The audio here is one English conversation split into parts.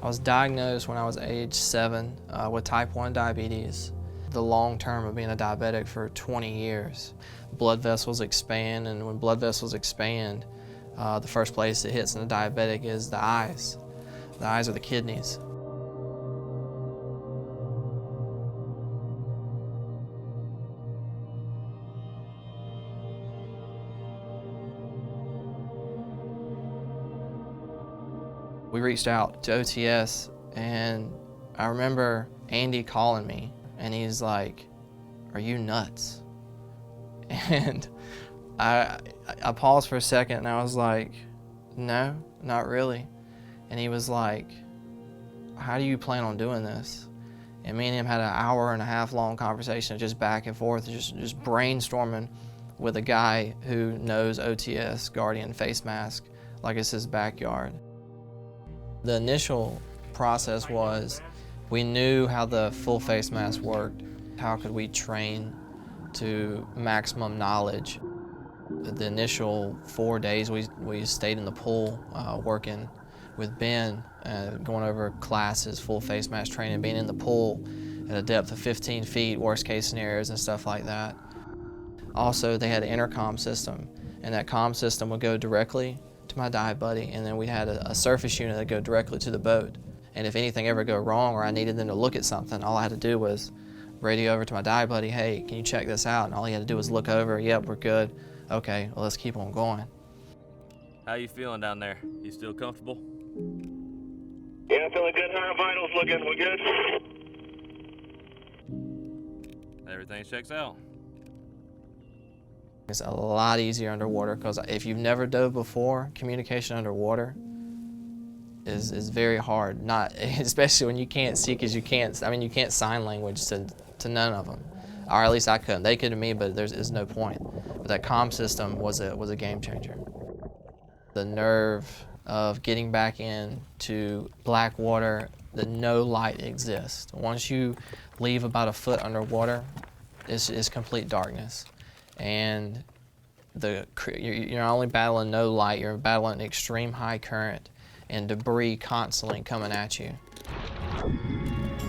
I was diagnosed when I was age 7 with type 1 diabetes. The long term of being a diabetic for 20 years. Blood vessels expand, and when blood vessels expand, the first place it hits in a diabetic is the eyes. The eyes are the kidneys. We reached out to OTS, and I remember Andy calling me, and he's like, "Are you nuts?" And I paused for a second, and I was like, "No, not really." And he was like, "How do you plan on doing this?" And me and him had an hour-and-a-half long conversation, just back and forth, just brainstorming with a guy who knows OTS, Guardian face mask, like it's his backyard. The initial process was, we knew how the full face mask worked. How could we train to maximum knowledge? The initial 4 days we stayed in the pool working with Ben, going over classes, full face mask training, being in the pool at a depth of 15 feet, worst case scenarios and stuff like that. Also, they had an intercom system, and that comm system would go directly to my dive buddy, and then we had a surface unit that go directly to the boat. And if anything ever go wrong or I needed them to look at something, all I had to do was radio over to my dive buddy, "Hey, can you check this out?" And all he had to do was look over, "Yep, we're good." "Okay, well, let's keep on going." How you feeling down there? You still comfortable? Yeah, feeling good. How are vitals looking? We good? Everything checks out. It's a lot easier underwater, because if you've never dove before, communication underwater is very hard. Not especially when you can't see, because you can't sign language to none of them, or at least I couldn't. They could to me, but there's no point. But that comm system was a game changer. The nerve of getting back into black water that no light exists. Once you leave about a foot underwater, it's complete darkness. And you're not only battling no light, you're battling extreme high current and debris constantly coming at you.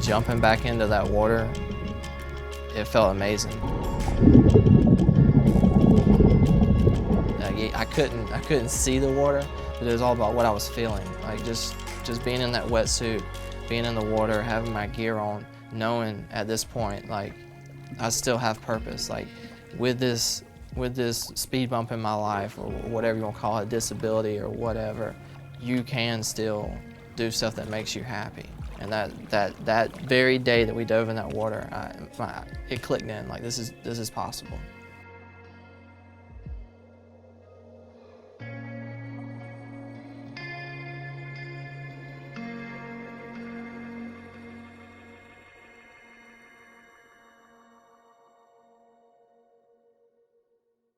Jumping back into that water, it felt amazing. I couldn't see the water, but it was all about what I was feeling. Like just being in that wetsuit, being in the water, having my gear on, knowing at this point, like, I still have purpose. Like, with this speed bump in my life, or whatever you want to call it, disability or whatever, you can still do stuff that makes you happy. And that very day that we dove in that water, it clicked in, like, this is possible.